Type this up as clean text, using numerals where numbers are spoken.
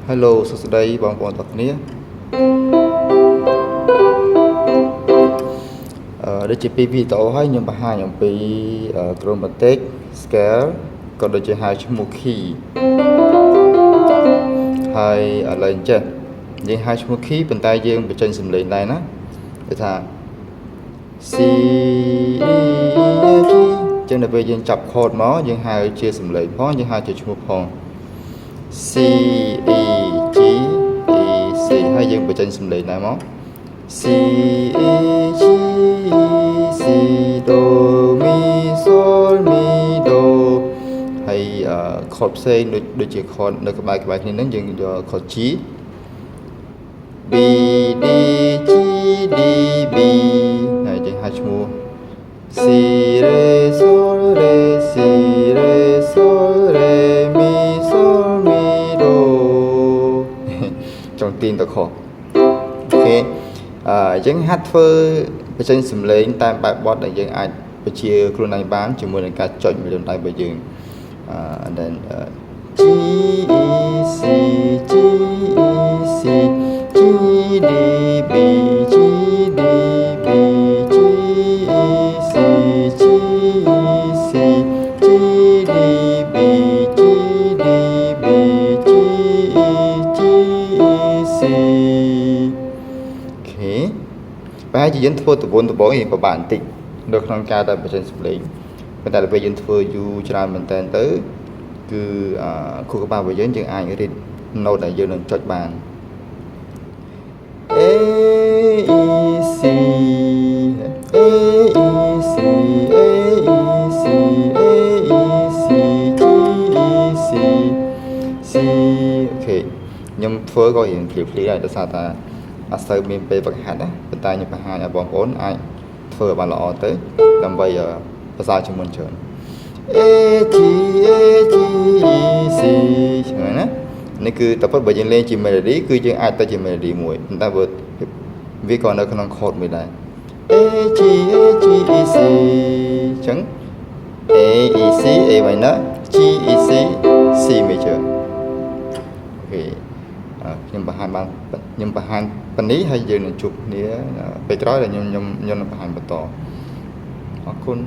Hello សួស្តីបងប្អូនទាំងគ្នាដូចជាពីវីដេអូហើយខ្ញុំបង្ហាញអំពី chromatic scale ក៏ដូចជាហៅឈ្មោះ key ហើយឥឡូវអញ្ចឹងយើងហៅឈ្មោះ key ប៉ុន្តែយើងបញ្ចេញសំឡេងដែរណាគឺថា C E G ចឹងដល់ពេលយើងចាប់ chord មកយើងហៅជាសំឡេងផងយើងហៅជាឈ្មោះផង C E G E C ហើយយើងបញ្ចេញសំឡេងដែរមក C E G E C Do Mi Sol Mi Do ហើយchord ផ្សេងដូចជា chord នៅក្បែរគ្នាហ្នឹងយើងយក chord G B D G D B ហើយយើងហៅឈ្មោះ C Re Sol Re Si Re Sol Re Mi Sol Mi Do ចង់ទាញទៅខុសអូខេយើងហាត់ធ្វើបញ្ចេញសំឡេងតាមបែបបទដែលយើងអាចបញ្ជាខ្លួនឯងបានជាមួយនឹងការចុចម្រាមដៃរបស់យើងand then G E C G E C G D B G D B G E C G E C G D B G D B G E G E C អូខេប្រហែលជាយើងធ្វើតបងរៀងពិបាកបន្តិចនៅក្នុងការដែលបញ្ចេញសំឡេងប៉ុន្តែដល់ពេលយើងធ្វើយូរច្រើនមែនតើទៅគឺខួរក្បាលរបស់យើងអាចរៀន note ដែលយើងនឹងចុចបាន A E C A E C A E C A E C G E C C អូខេខ្ញុំធ្វើក៏រៀងភ្លាវៗដែរដោយសារតែអត់សូវមានពេលបង្ហាត់ណាប៉ុន្តែខ្ញុំបង្ហាញឲ្យបងប្អូនអាចធ្វើឲ្យបានល្អទៅដើម្បីភាសាជាមួយច្រើន A G A G E C ហ្នឹងណានេះគឺតែពិតបើយើងលេងជា melody គឺយើងអាចទៅជា melody មួយប៉ុន្តែវាក៏នៅក្នុង chord មួយដែរ A G A G E C អញ្ចឹង A E C A minor G E C C major អូខេខ្ញុំបង្ហាញប៉ុណ្នេះហើយយើងនឹងជួបគ្នាពេលក្រោយដែលខ្ញុំនឹងបង្ហាញបន្តអរគុណ